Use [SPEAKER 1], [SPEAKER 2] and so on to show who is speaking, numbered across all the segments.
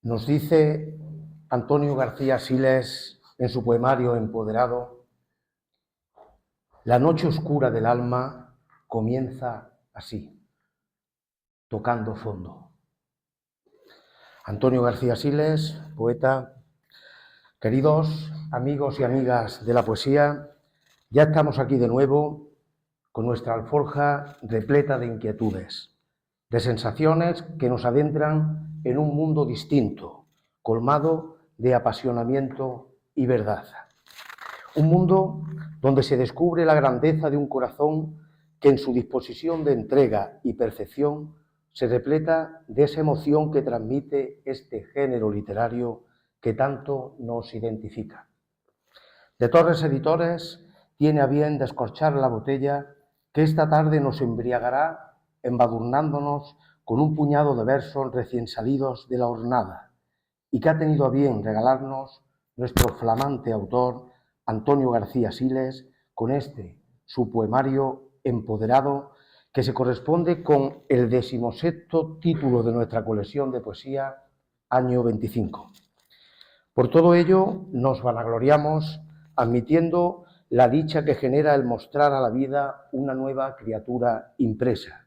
[SPEAKER 1] Nos dice Antonio García Siles en su poemario Empoderado: la noche oscura del alma comienza así, tocando fondo. Antonio García Siles, poeta. Queridos amigos y amigas de la poesía, ya estamos aquí de nuevo con nuestra alforja repleta de inquietudes, de sensaciones que nos adentran en un mundo distinto, colmado de apasionamiento y verdad. Un mundo donde se descubre la grandeza de un corazón que en su disposición de entrega y percepción se repleta de esa emoción que transmite este género literario que tanto nos identifica. De Torres Editores tiene a bien descorchar la botella que esta tarde nos embriagará embadurnándonos con un puñado de versos recién salidos de la hornada y que ha tenido a bien regalarnos nuestro flamante autor Antonio García Siles con su poemario Empoderado, que se corresponde con el 16º título de nuestra colección de poesía, año 25. Por todo ello, nos vanagloriamos admitiendo la dicha que genera el mostrar a la vida una nueva criatura impresa,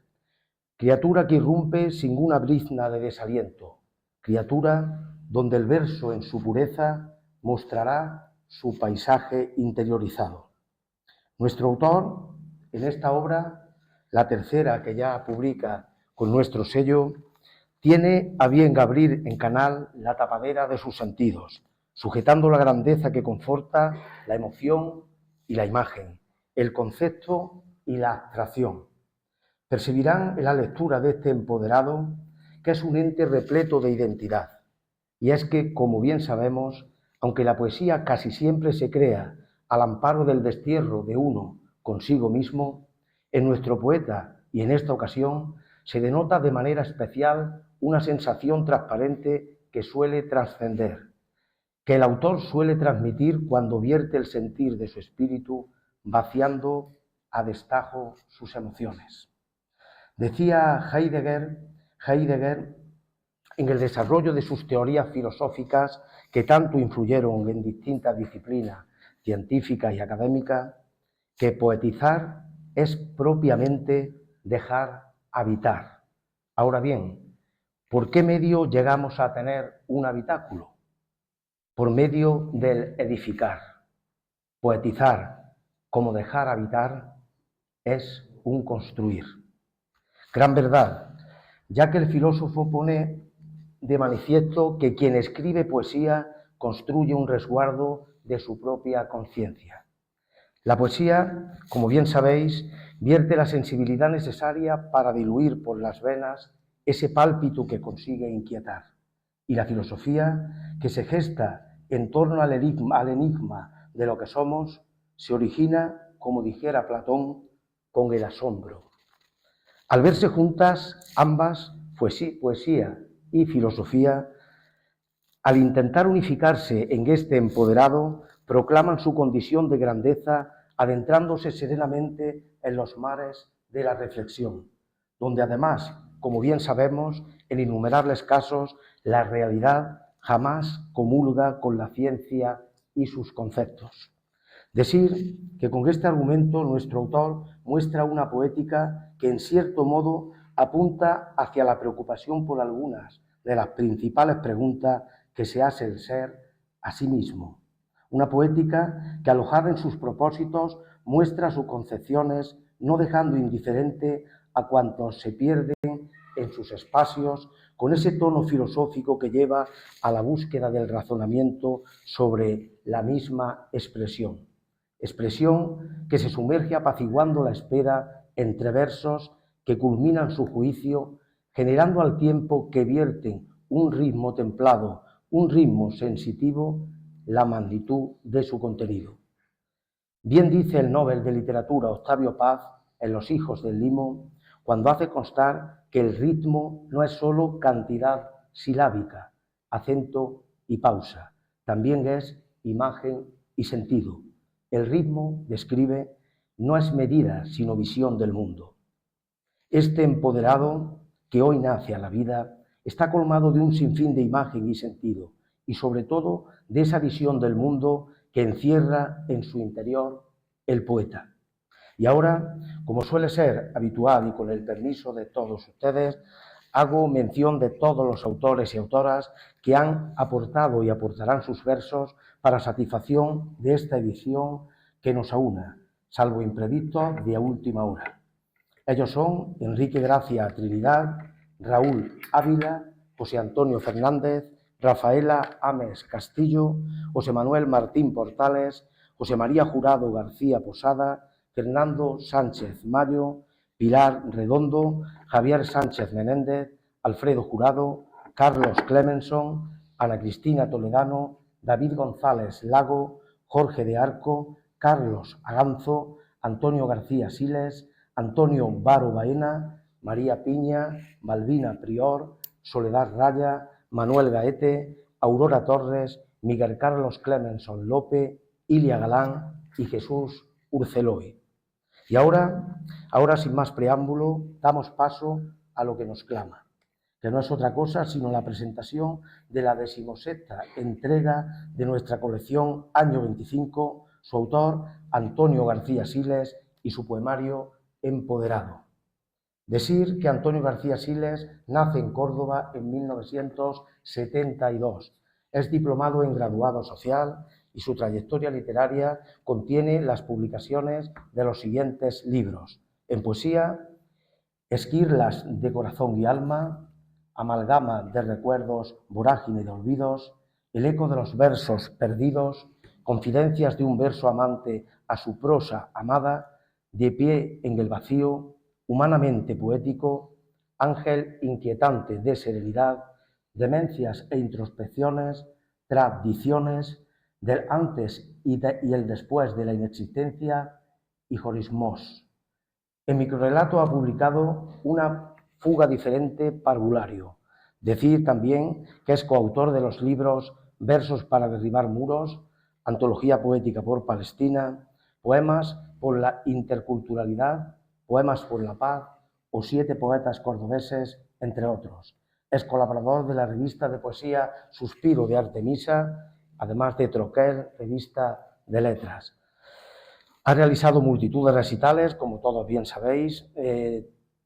[SPEAKER 1] criatura que irrumpe sin una brizna de desaliento, criatura donde el verso en su pureza mostrará su paisaje interiorizado. Nuestro autor, en esta obra, la tercera que ya publica con nuestro sello, tiene a bien abrir en canal la tapadera de sus sentidos, sujetando la grandeza que conforta la emoción y la imagen, el concepto y la abstracción. Percibirán en la lectura de este empoderado que es un ente repleto de identidad. Y es que, como bien sabemos, aunque la poesía casi siempre se crea al amparo del destierro de uno consigo mismo, en nuestro poeta y en esta ocasión se denota de manera especial una sensación transparente que suele trascender, que el autor suele transmitir cuando vierte el sentir de su espíritu, vaciando a destajo sus emociones. Decía Heidegger, en el desarrollo de sus teorías filosóficas que tanto influyeron en distintas disciplinas científicas y académicas, que poetizar es propiamente dejar habitar. Ahora bien, ¿por qué medio llegamos a tener un habitáculo? Por medio del edificar. Poetizar, como dejar habitar, es un construir. Gran verdad, ya que el filósofo pone de manifiesto que quien escribe poesía construye un resguardo de su propia conciencia. La poesía, como bien sabéis, vierte la sensibilidad necesaria para diluir por las venas ese pálpito que consigue inquietar. Y la filosofía, que se gesta en torno al enigma de lo que somos, se origina, como dijera Platón, con el asombro. Al verse juntas ambas, poesía y filosofía, al intentar unificarse en este empoderado, proclaman su condición de grandeza, adentrándose serenamente en los mares de la reflexión, donde además, como bien sabemos, en innumerables casos, la realidad jamás comulga con la ciencia y sus conceptos. Decir que con este argumento nuestro autor muestra una poética que en cierto modo apunta hacia la preocupación por algunas de las principales preguntas que se hace el ser a sí mismo. Una poética que alojada en sus propósitos muestra sus concepciones, no dejando indiferente a cuantos se pierden en sus espacios, con ese tono filosófico que lleva a la búsqueda del razonamiento sobre la misma expresión. Expresión que se sumerge apaciguando la espera entre versos que culminan su juicio, generando al tiempo que vierten un ritmo templado, un ritmo sensitivo, la magnitud de su contenido. Bien dice el Nobel de Literatura Octavio Paz en Los hijos del limo, cuando hace constar que el ritmo no es solo cantidad silábica, acento y pausa, también es imagen y sentido. El ritmo, describe, no es medida, sino visión del mundo. Este empoderado que hoy nace a la vida está colmado de un sinfín de imagen y sentido, y sobre todo de esa visión del mundo que encierra en su interior el poeta. Y ahora, como suele ser habitual y con el permiso de todos ustedes, hago mención de todos los autores y autoras que han aportado y aportarán sus versos para satisfacción de esta edición que nos aúna, salvo imprevistos de última hora. Ellos son Enrique Gracia Trinidad, Raúl Ávila, José Antonio Fernández, Rafaela Ames Castillo, José Manuel Martín Portales, José María Jurado García Posada, Fernando Sánchez Mayo, Pilar Redondo, Javier Sánchez Menéndez, Alfredo Jurado, Carlos Clemenson, Ana Cristina Toledano, David González Lago, Jorge de Arco, Carlos Aganzo, Antonio García Siles, Antonio Baro Baena, María Piña, Malvina Prior, Soledad Raya, Manuel Gaete, Aurora Torres, Miguel Carlos Clemenson Lope, Ilia Galán y Jesús Urceloy. Y ahora, sin más preámbulo, damos paso a lo que nos clama, que no es otra cosa sino la presentación de la 16ª entrega de nuestra colección Año 25, su autor Antonio García Siles y su poemario Empoderado. Decir que Antonio García Siles nace en Córdoba en 1972, es diplomado en graduado social y su trayectoria literaria contiene las publicaciones de los siguientes libros: en poesía, Esquirlas de corazón y alma, Amalgama de recuerdos, vorágine de olvidos, El eco de los versos perdidos, Confidencias de un verso amante a su prosa amada, De pie en el vacío, Humanamente poético, Ángel inquietante de serenidad, Demencias e introspecciones, Tradiciones, del antes y el después de la inexistencia y Jorismos. En microrrelato ha publicado Una fuga diferente parvulario. Decir también que es coautor de los libros Versos para derribar muros, Antología poética por Palestina, Poemas por la interculturalidad, Poemas por la paz o 7 poetas cordobeses, entre otros. Es colaborador de la revista de poesía Suspiro de Artemisa, además de Troquel, revista de letras. Ha realizado multitud de recitales, como todos bien sabéis,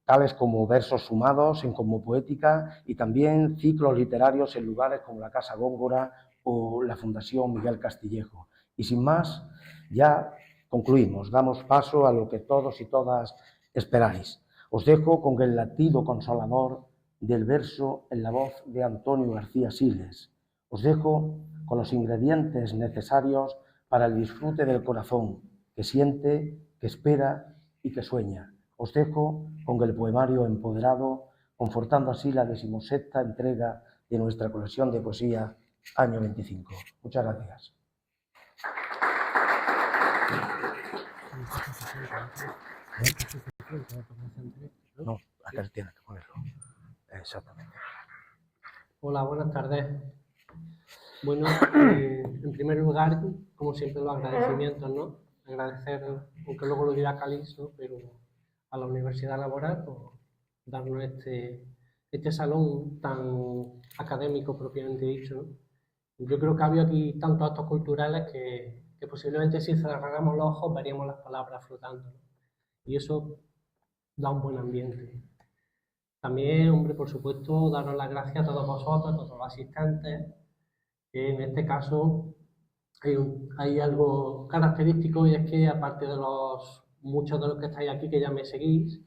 [SPEAKER 1] tales como Versos Sumados en Cosmopoética y también ciclos literarios en lugares como la Casa Góngora o la Fundación Miguel Castillejo. Y sin más, ya concluimos, damos paso a lo que todos y todas esperáis. Os dejo con el latido consolador del verso en la voz de Antonio García Siles. Os dejo con los ingredientes necesarios para el disfrute del corazón, que siente, que espera y que sueña. Os dejo con el poemario Empoderado, confortando así la 16ª entrega de nuestra colección de poesía Año 25. Muchas gracias. No, acá tienes que ponerlo. Exactamente.
[SPEAKER 2] Hola, buenas tardes. Bueno, en primer lugar, como siempre, los agradecimientos, ¿no? Agradecer, aunque luego lo dirá Calixto, pero a la Universidad Laboral por darnos este salón tan académico propiamente dicho, ¿no? Yo creo que había aquí tantos actos culturales que posiblemente si cerráramos los ojos veríamos las palabras flotando, ¿no? Y eso da un buen ambiente. También, hombre, por supuesto, daros las gracias a todos vosotros, a todos los asistentes. En este caso hay algo característico y es que aparte de muchos de los que estáis aquí que ya me seguís,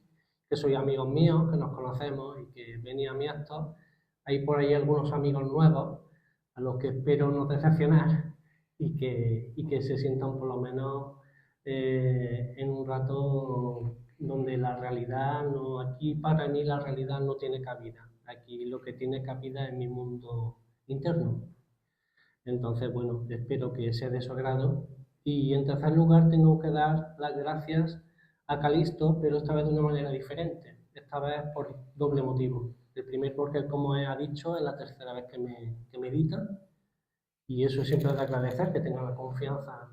[SPEAKER 2] que sois amigos míos, que nos conocemos y que venís a mi acto, hay por ahí algunos amigos nuevos a los que espero no decepcionar y que se sientan por lo menos en un rato donde la realidad no, aquí para mí la realidad no tiene cabida, aquí lo que tiene cabida es mi mundo interno. Entonces, bueno, espero que sea de su agrado. Y en tercer lugar, tengo que dar las gracias a Calixto, pero esta vez de una manera diferente. Esta vez por doble motivo. El primer porque, como ha dicho, es la tercera vez que me edita. Y eso siempre es de agradecer, que tenga la confianza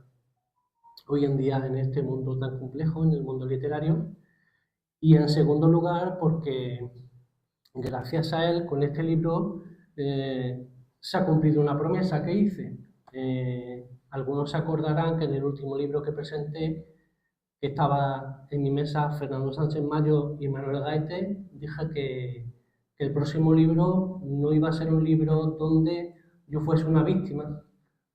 [SPEAKER 2] hoy en día en este mundo tan complejo, en el mundo literario. Y en segundo lugar, porque gracias a él, con este libro, se ha cumplido una promesa que hice. Algunos se acordarán que en el último libro que presenté, que estaba en mi mesa Fernando Sánchez Mayo y Manuel Gaete, dije que el próximo libro no iba a ser un libro donde yo fuese una víctima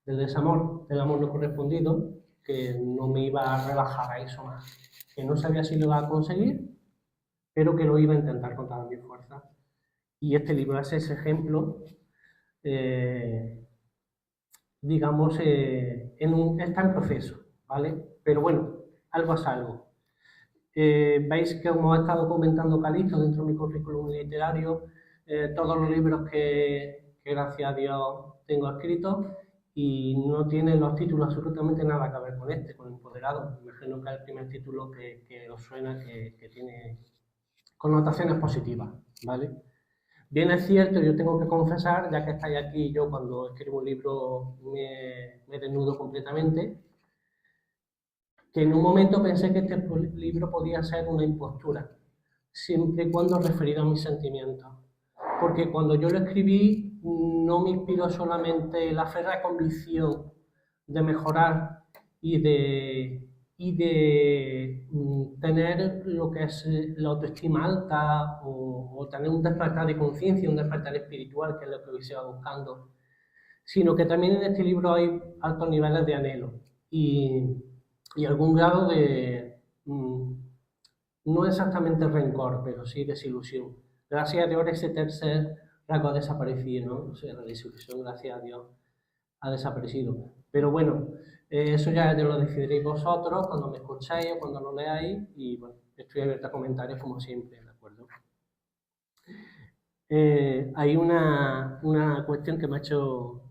[SPEAKER 2] del desamor, del amor no correspondido, que no me iba a relajar a eso más, que no sabía si lo iba a conseguir, pero que lo iba a intentar con todas mis fuerzas. Y este libro es ese ejemplo, eh, digamos, está en proceso, ¿vale? Pero bueno, algo es algo. Veis que, como he estado comentando Calixto dentro de mi currículum literario, todos los libros que gracias a Dios tengo escritos, y no tienen los títulos absolutamente nada que ver con este, con Empoderado. Me imagino que es el primer título que os suena, que tiene connotaciones positivas, ¿vale? Bien es cierto, yo tengo que confesar, ya que estáis aquí, yo cuando escribo un libro me desnudo completamente, que en un momento pensé que este libro podía ser una impostura, siempre y cuando referido a mis sentimientos. Porque cuando yo lo escribí no me inspiró solamente la férrea convicción de mejorar y de tener lo que es la autoestima alta, o tener un despertar de conciencia, un despertar espiritual, que es lo que hoy se va buscando, sino que también en este libro hay altos niveles de anhelo y algún grado de, no exactamente rencor, pero sí desilusión. Gracias a Dios ese tercer rasgo ha desaparecido, ¿no? O sea, la desilusión, gracias a Dios, ha desaparecido. Pero bueno, eso ya lo decidiréis vosotros cuando me escuchéis o cuando lo leáis, y bueno, estoy abierto a comentarios como siempre, ¿de acuerdo? Hay una cuestión que me ha hecho,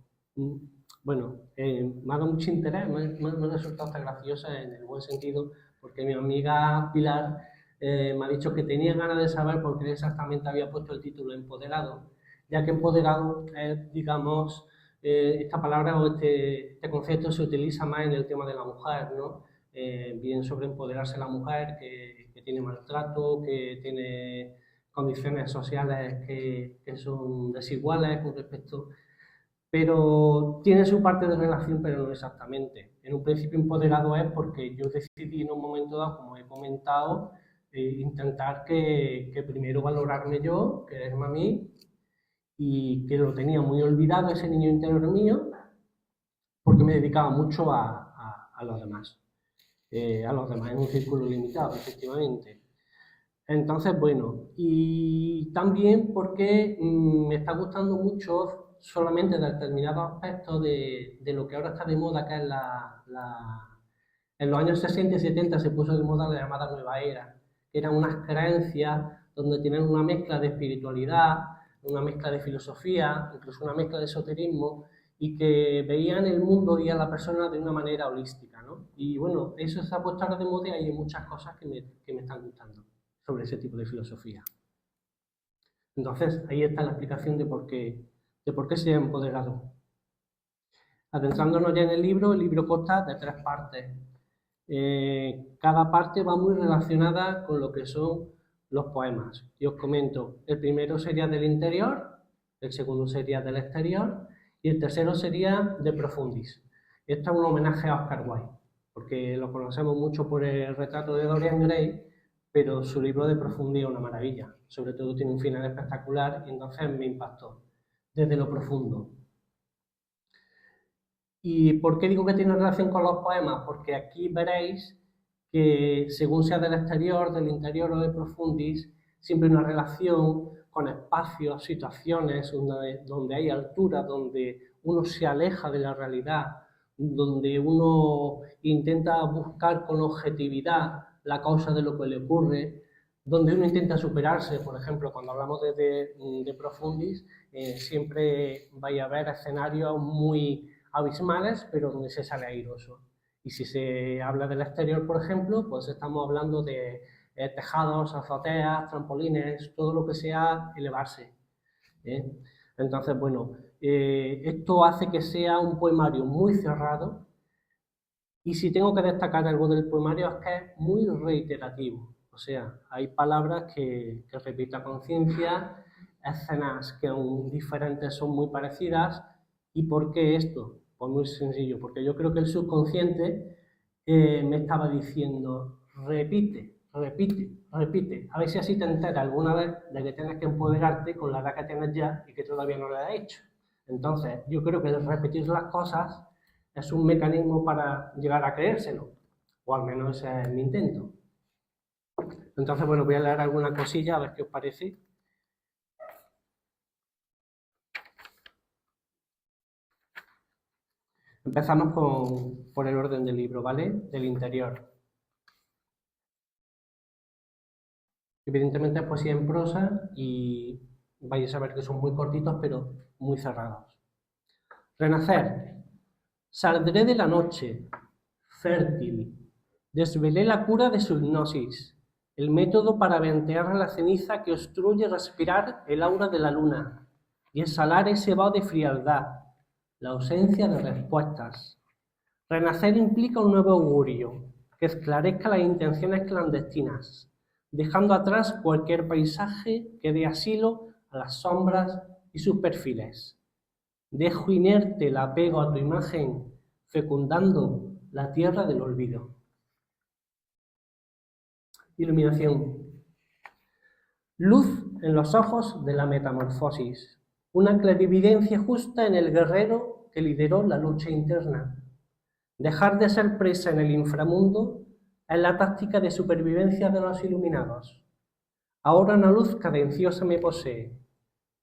[SPEAKER 2] bueno, me ha dado mucho interés, me ha resultado hasta graciosa en el buen sentido, porque mi amiga Pilar me ha dicho que tenía ganas de saber por qué exactamente había puesto el título Empoderado, ya que empoderado es, digamos, esta palabra o este concepto se utiliza más en el tema de la mujer, ¿no? Bien sobre empoderarse la mujer, que tiene maltrato, que tiene condiciones sociales que son desiguales con respecto, pero tiene su parte de relación, pero no exactamente. En un principio empoderado es porque yo decidí en un momento dado, como he comentado, intentar que primero valorarme yo, quererme a mí, y que lo tenía muy olvidado ese niño interior mío, porque me dedicaba mucho a los demás, en un círculo limitado, efectivamente. Entonces, bueno, y también porque me está gustando mucho solamente determinados aspectos de lo que ahora está de moda, que es en los años 60 y 70 se puso de moda la llamada nueva era, que eran unas creencias donde tienen una mezcla de espiritualidad, una mezcla de filosofía, incluso una mezcla de esoterismo, y que veían el mundo y a la persona de una manera holística, ¿no? Y bueno, eso se ha puesto ahora de moda y hay muchas cosas que me están gustando sobre ese tipo de filosofía. Entonces, ahí está la explicación de por qué se ha empoderado. Adentrándonos ya en el libro consta de 3 partes. Cada parte va muy relacionada con lo que son los poemas. Y os comento, el primero sería del interior, el segundo sería del exterior y el tercero sería de profundis. Esto es un homenaje a Oscar Wilde, porque lo conocemos mucho por el retrato de Dorian Gray, pero su libro de profundidad es una maravilla. Sobre todo tiene un final espectacular y entonces me impactó desde lo profundo. ¿Y por qué digo que tiene relación con los poemas? Porque aquí veréis que según sea del exterior, del interior o de profundis, siempre hay una relación con espacios, situaciones donde hay altura, donde uno se aleja de la realidad, donde uno intenta buscar con objetividad la causa de lo que le ocurre, donde uno intenta superarse. Por ejemplo, cuando hablamos de profundis, siempre vais a ver escenarios muy abismales, pero donde se sale airoso. Y si se habla del exterior, por ejemplo, pues estamos hablando de tejados, azoteas, trampolines, todo lo que sea elevarse. ¿eh? Entonces, bueno, esto hace que sea un poemario muy cerrado, y si tengo que destacar algo del poemario es que es muy reiterativo. O sea, hay palabras que repito a conciencia escenas que aún diferentes son muy parecidas. ¿Y por qué esto? Pues muy sencillo, porque yo creo que el subconsciente me estaba diciendo, repite, repite, repite, a ver si así te enteras alguna vez de que tienes que empoderarte con la edad que tienes ya y que todavía no lo has hecho. Entonces, yo creo que el repetir las cosas es un mecanismo para llegar a creérselo, o al menos ese es mi intento. Entonces, bueno, voy a leer alguna cosilla a ver qué os parece. Empezamos por el orden del libro, ¿vale? Del interior. Evidentemente es poesía en prosa y vais a ver que son muy cortitos, pero muy cerrados. Renacer. Saldré de la noche, fértil. Desvelé la cura de su hipnosis, el método para ventear la ceniza que obstruye respirar el aura de la luna y exhalar ese vaho de frialdad, la ausencia de respuestas. Renacer implica un nuevo augurio, que esclarezca las intenciones clandestinas, dejando atrás cualquier paisaje que dé asilo a las sombras y sus perfiles. Dejo inerte el apego a tu imagen, fecundando la tierra del olvido. Iluminación. Luz en los ojos de la metamorfosis. Una clarividencia justa en el guerrero que lideró la lucha interna. Dejar de ser presa en el inframundo es la táctica de supervivencia de los iluminados. Ahora una luz cadenciosa me posee,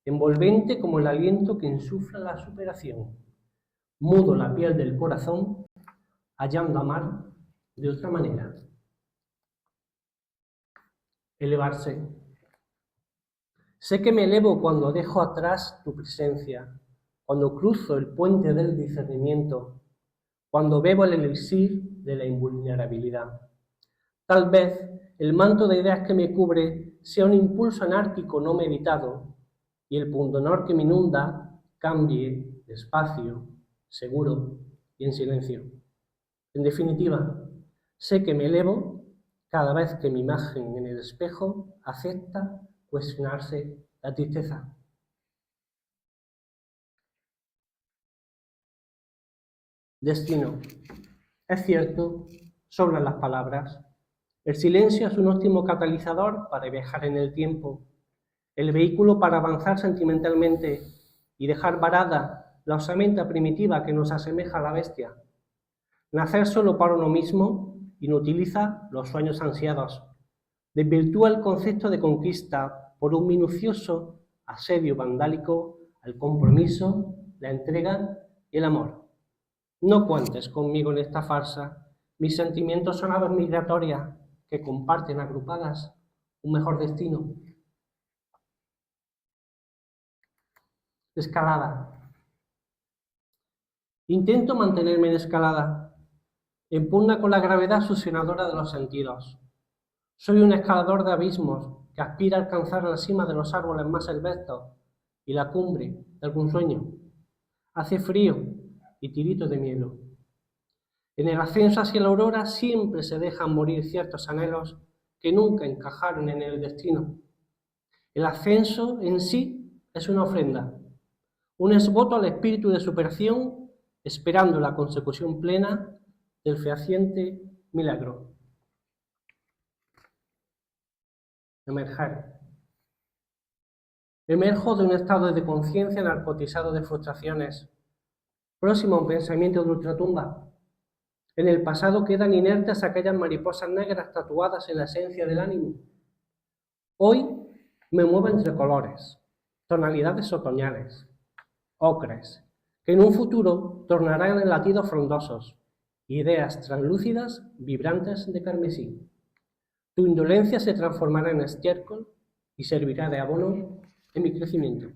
[SPEAKER 2] envolvente como el aliento que insufla la superación. Mudo la piel del corazón, hallando amar de otra manera. Elevarse. Sé que me elevo cuando dejo atrás tu presencia, cuando cruzo el puente del discernimiento, cuando bebo el elixir de la invulnerabilidad. Tal vez el manto de ideas que me cubre sea un impulso anárquico no meditado y el pundonor que me inunda cambie despacio, seguro y en silencio. En definitiva, sé que me elevo cada vez que mi imagen en el espejo acepta cuestionarse la tristeza. Destino. Es cierto, sobran las palabras. El silencio es un óptimo catalizador para viajar en el tiempo, el vehículo para avanzar sentimentalmente y dejar varada la osamenta primitiva que nos asemeja a la bestia. Nacer solo para uno mismo inutiliza los sueños ansiados, desvirtúa el concepto de conquista por un minucioso asedio vandálico al compromiso, la entrega y el amor. No cuentes conmigo en esta farsa. Mis sentimientos son aves migratorias que comparten agrupadas un mejor destino. Escalada. Intento mantenerme en escalada, en pugna con la gravedad succionadora de los sentidos. Soy un escalador de abismos que aspira a alcanzar la cima de los árboles más silvestres y la cumbre de algún sueño. Hace frío y tirito de miedo. En el ascenso hacia la aurora siempre se dejan morir ciertos anhelos que nunca encajaron en el destino. El ascenso en sí es una ofrenda, un exvoto al espíritu de superación, esperando la consecución plena del fehaciente milagro. Emerger. Emerjo de un estado de conciencia narcotizado de frustraciones, próximo a un pensamiento de ultratumba. En el pasado quedan inertes aquellas mariposas negras tatuadas en la esencia del ánimo. Hoy me muevo entre colores, tonalidades otoñales, ocres, que en un futuro tornarán en latidos frondosos, ideas translúcidas, vibrantes de carmesí. Tu indolencia se transformará en estiércol y servirá de abono en mi crecimiento.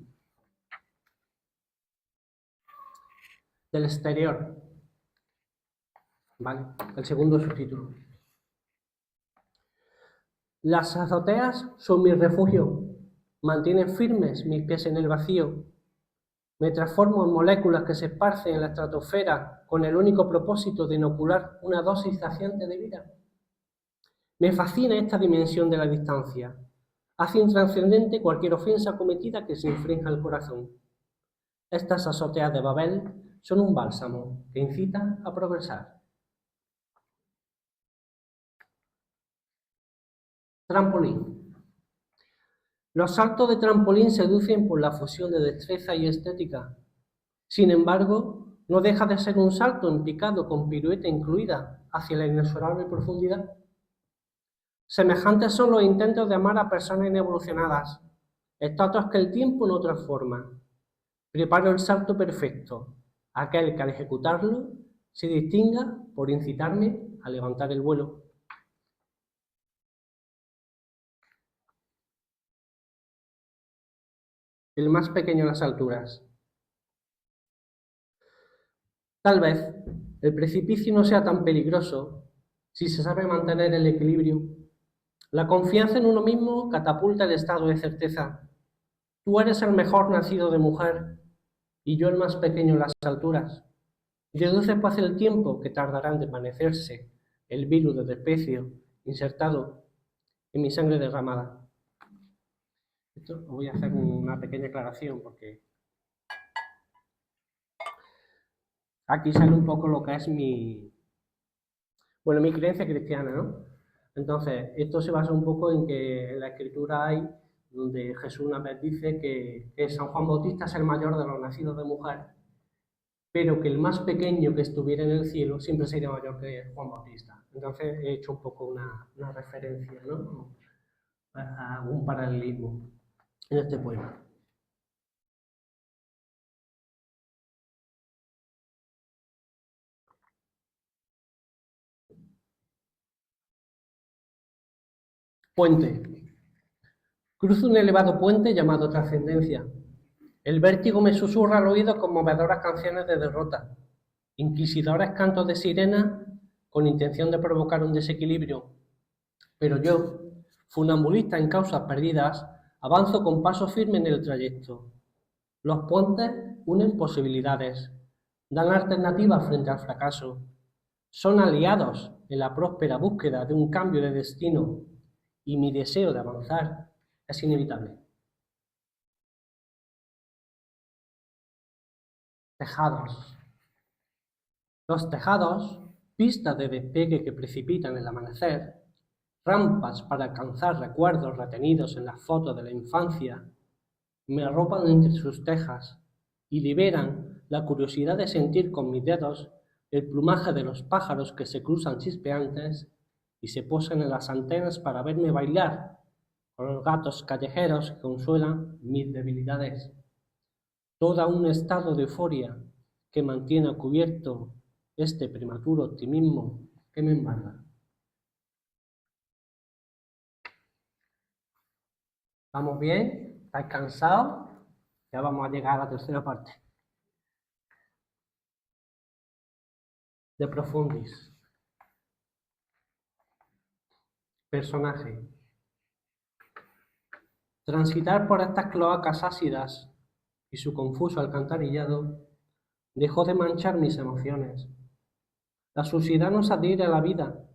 [SPEAKER 2] Del exterior. Vale, el segundo subtítulo. Las azoteas son mi refugio, mantienen firmes mis pies en el vacío. Me transformo en moléculas que se esparcen en la estratosfera con el único propósito de inocular una dosis saciante de vida. Me fascina esta dimensión de la distancia. Hace intrascendente cualquier ofensa cometida que se infrinja el corazón. Estas azoteas de Babel son un bálsamo que incita a progresar. Trampolín. Los saltos de trampolín seducen por la fusión de destreza y estética. Sin embargo, no deja de ser un salto en picado con pirueta incluida hacia la inexorable profundidad. Semejantes son los intentos de amar a personas inevolucionadas, estatuas que el tiempo no transforma. Preparo el salto perfecto, aquel que al ejecutarlo se distinga por incitarme a levantar el vuelo. El más pequeño en las alturas. Tal vez el precipicio no sea tan peligroso si se sabe mantener el equilibrio. La confianza en uno mismo catapulta el estado de certeza. Tú eres el mejor nacido de mujer y yo el más pequeño en las alturas. Deduce pues el tiempo que tardará en desvanecerse el virus de desprecio insertado en mi sangre derramada. Esto voy a hacer una pequeña aclaración porque aquí sale un poco lo que es mi creencia cristiana, ¿no? Entonces, esto se basa un poco en que en la escritura hay donde Jesús una vez dice que San Juan Bautista es el mayor de los nacidos de mujer, pero que el más pequeño que estuviera en el cielo siempre sería mayor que Juan Bautista. Entonces he hecho un poco una referencia, ¿no? A un paralelismo en este poema. Puente. Cruzo un elevado puente llamado Trascendencia. El vértigo me susurra al oído conmovedoras canciones de derrota, inquisidores cantos de sirena con intención de provocar un desequilibrio. Pero yo, funambulista en causas perdidas, avanzo con paso firme en el trayecto. Los puentes unen posibilidades, dan alternativas frente al fracaso, son aliados en la próspera búsqueda de un cambio de destino, y mi deseo de avanzar es inevitable. Tejados. Los tejados, pistas de despegue que precipitan el amanecer, rampas para alcanzar recuerdos retenidos en las fotos de la infancia, me arropan entre sus tejas y liberan la curiosidad de sentir con mis dedos el plumaje de los pájaros que se cruzan chispeantes y se posan en las antenas para verme bailar con los gatos callejeros que consuelan mis debilidades. Todo un estado de euforia que mantiene a cubierto este prematuro optimismo que me embarga. ¿Vamos bien? ¿Estáis cansados? Ya vamos a llegar a la tercera parte. De Profundis. Personaje. Transitar por estas cloacas ácidas y su confuso alcantarillado dejó de manchar mis emociones. La suciedad no se adhiere a la vida,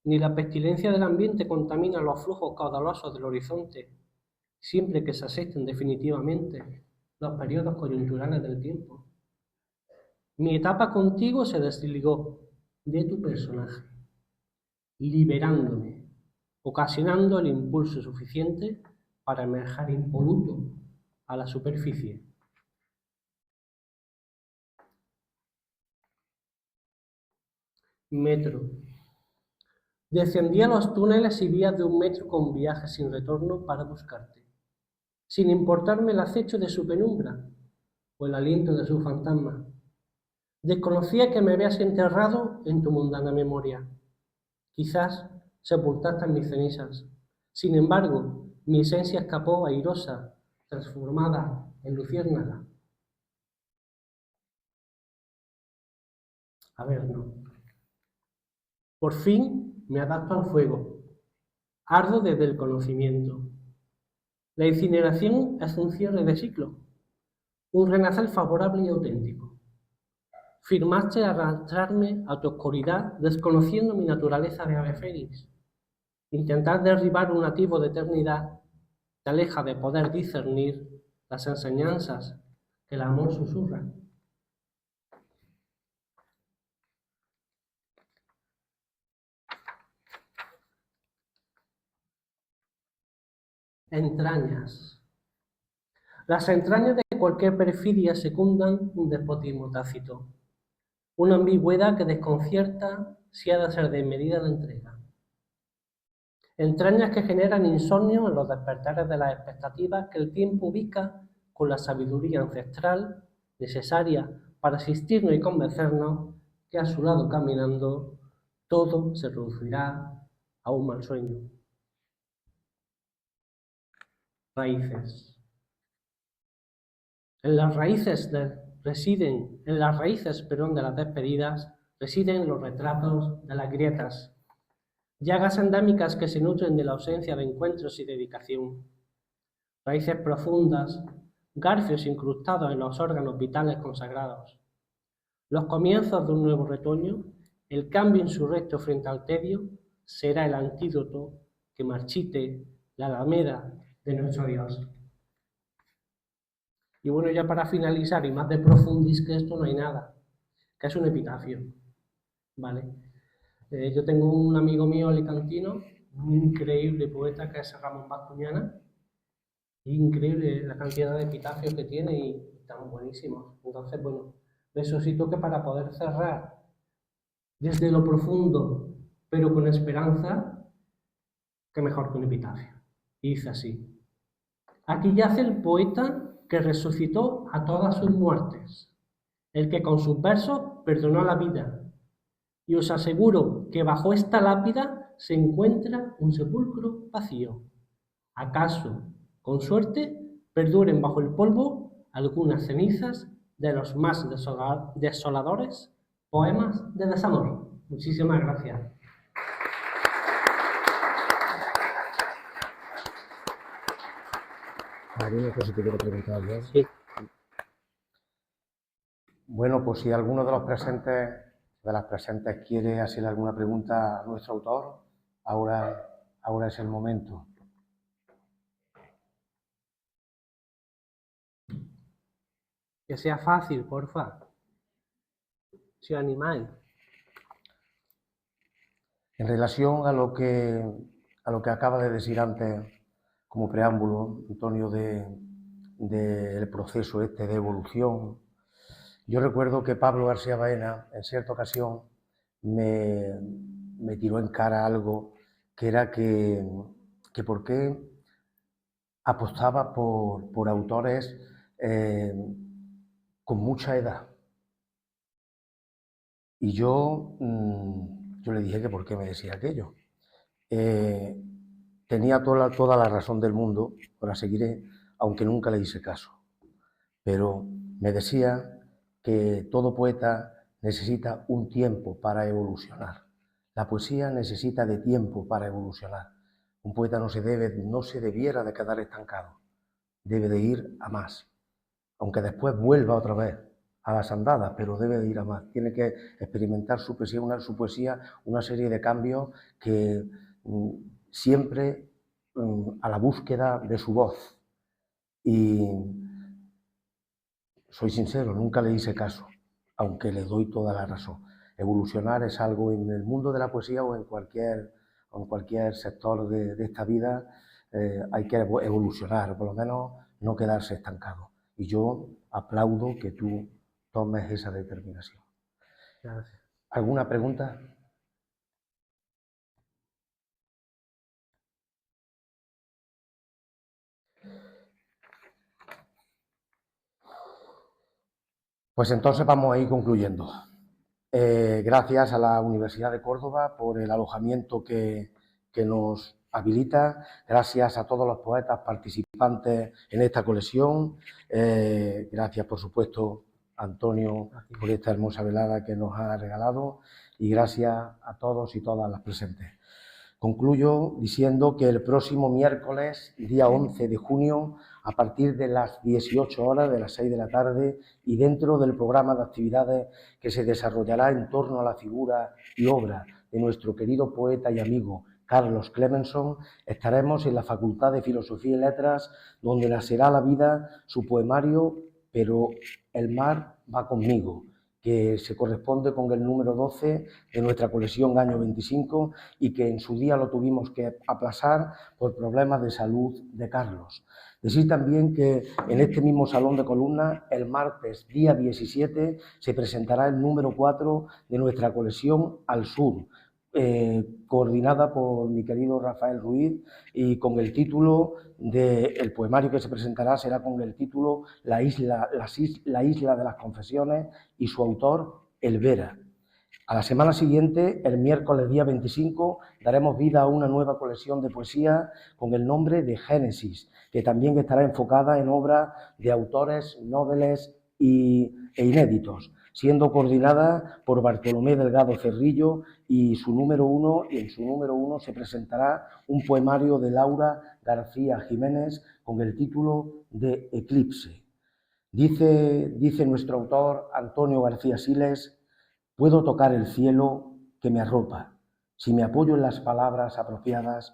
[SPEAKER 2] ni la pestilencia del ambiente contamina los flujos caudalosos del horizonte, siempre que se acepten definitivamente los periodos coyunturales del tiempo. Mi etapa contigo se desligó de tu personaje, liberándome, ocasionando el impulso suficiente para emerger impoluto a la superficie. Metro. Descendí a los túneles y vías de un metro con viaje sin retorno para buscarte, sin importarme el acecho de su penumbra o el aliento de su fantasma. Desconocía que me habías enterrado en tu mundana memoria. Quizás sepultaste en mis cenizas. Sin embargo, mi esencia escapó airosa, transformada en luciérnaga. A ver, no. Por fin me adapto al fuego. Ardo desde el conocimiento. La incineración es un cierre de ciclo, un renacer favorable y auténtico. Firmaste arrastrarme a tu oscuridad desconociendo mi naturaleza de ave fénix. Intentar derribar un nativo de eternidad te aleja de poder discernir las enseñanzas que el amor susurra. Entrañas. Las entrañas de cualquier perfidia secundan un despotismo tácito, una ambigüedad que desconcierta si ha de ser desmedida la entrega. Entrañas que generan insomnio en los despertares de las expectativas que el tiempo ubica con la sabiduría ancestral necesaria para asistirnos y convencernos que a su lado caminando todo se reducirá a un mal sueño. Raíces. En las raíces de las despedidas residen los retratos de las grietas, llagas endémicas que se nutren de la ausencia de encuentros y dedicación. Raíces profundas, garfios incrustados en los órganos vitales consagrados. Los comienzos de un nuevo retoño, el cambio insurrecto frente al tedio, será el antídoto que marchite la alameda de nuestro Dios. Y bueno, ya para finalizar, y más de profundis que esto no hay nada, que es un epitafio, ¿vale? Yo tengo un amigo mío alicantino, un increíble poeta que es Ramón Bascuñana, increíble la cantidad de epitafios que tiene y están buenísimos. Entonces, bueno, necesito que para poder cerrar desde lo profundo, pero con esperanza, que mejor que un epitafio. Y dice así: aquí yace el poeta que resucitó a todas sus muertes, el que con sus versos perdonó la vida. Y os aseguro que bajo esta lápida se encuentra un sepulcro vacío. ¿Acaso, con suerte, perduren bajo el polvo algunas cenizas de los más desoladores poemas de desamor? Muchísimas gracias.
[SPEAKER 1] Marina, pues si te quiero preguntar, ¿no?
[SPEAKER 2] Sí.
[SPEAKER 1] Bueno, pues si alguno de las presentes quiere hacerle alguna pregunta a nuestro autor, ahora es el momento.
[SPEAKER 2] Que sea fácil, porfa. Si os animáis.
[SPEAKER 1] En relación a lo que acaba de decir antes, como preámbulo, Antonio, del proceso este de evolución, yo recuerdo que Pablo García Baena, en cierta ocasión, me tiró en cara algo que era que por qué apostaba por autores con mucha edad. Y yo le dije que por qué me decía aquello. Tenía toda la razón del mundo, la seguiré, aunque nunca le hice caso. Pero me decía que todo poeta necesita un tiempo para evolucionar. La poesía necesita de tiempo para evolucionar. Un poeta no se debiera de quedar estancado, debe de ir a más, aunque después vuelva otra vez a las andadas, pero debe de ir a más. Tiene que experimentar su poesía una serie de cambios que siempre a la búsqueda de su voz. Y soy sincero, nunca le hice caso, aunque le doy toda la razón. Evolucionar es algo en el mundo de la poesía o en cualquier sector de esta vida, hay que evolucionar, por lo menos no quedarse estancado. Y yo aplaudo que tú tomes esa determinación.
[SPEAKER 2] Gracias.
[SPEAKER 1] ¿Alguna pregunta? Pues entonces vamos a ir concluyendo. Gracias a la Universidad de Córdoba por el alojamiento que nos habilita, gracias a todos los poetas participantes en esta colección, gracias por supuesto a Antonio por esta hermosa velada que nos ha regalado y gracias a todos y todas las presentes. Concluyo diciendo que el próximo miércoles, día 11 de junio, a partir de las 18 horas, de las 6 de la tarde, y dentro del programa de actividades que se desarrollará en torno a la figura y obra de nuestro querido poeta y amigo Carlos Clemenson, estaremos en la Facultad de Filosofía y Letras, donde nacerá la vida su poemario Pero el mar va conmigo, que se corresponde con el número 12 de nuestra colección año 25 y que en su día lo tuvimos que aplazar por problemas de salud de Carlos. Decir también que en este mismo salón de columnas, el martes día 17, se presentará el número 4 de nuestra colección Al Sur, coordinada por mi querido Rafael Ruiz, y con el título del poemario que se presentará será con el título La isla de las confesiones, y su autor, El Vera. A la semana siguiente, el miércoles día 25, daremos vida a una nueva colección de poesía con el nombre de Génesis, que también estará enfocada en obras de autores nobles e inéditos, siendo coordinada por Bartolomé Delgado Cerrillo, y en su número 1 se presentará un poemario de Laura García Jiménez con el título de Eclipse. Dice nuestro autor Antonio García Siles: puedo tocar el cielo que me arropa si me apoyo en las palabras apropiadas,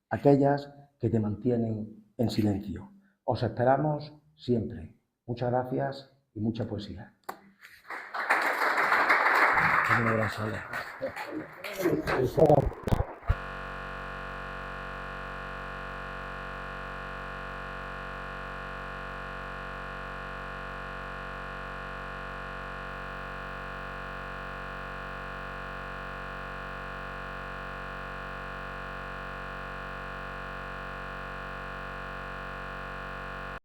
[SPEAKER 1] aquellas que te mantienen en silencio. Os esperamos siempre. Muchas gracias y mucha poesía. Gracias.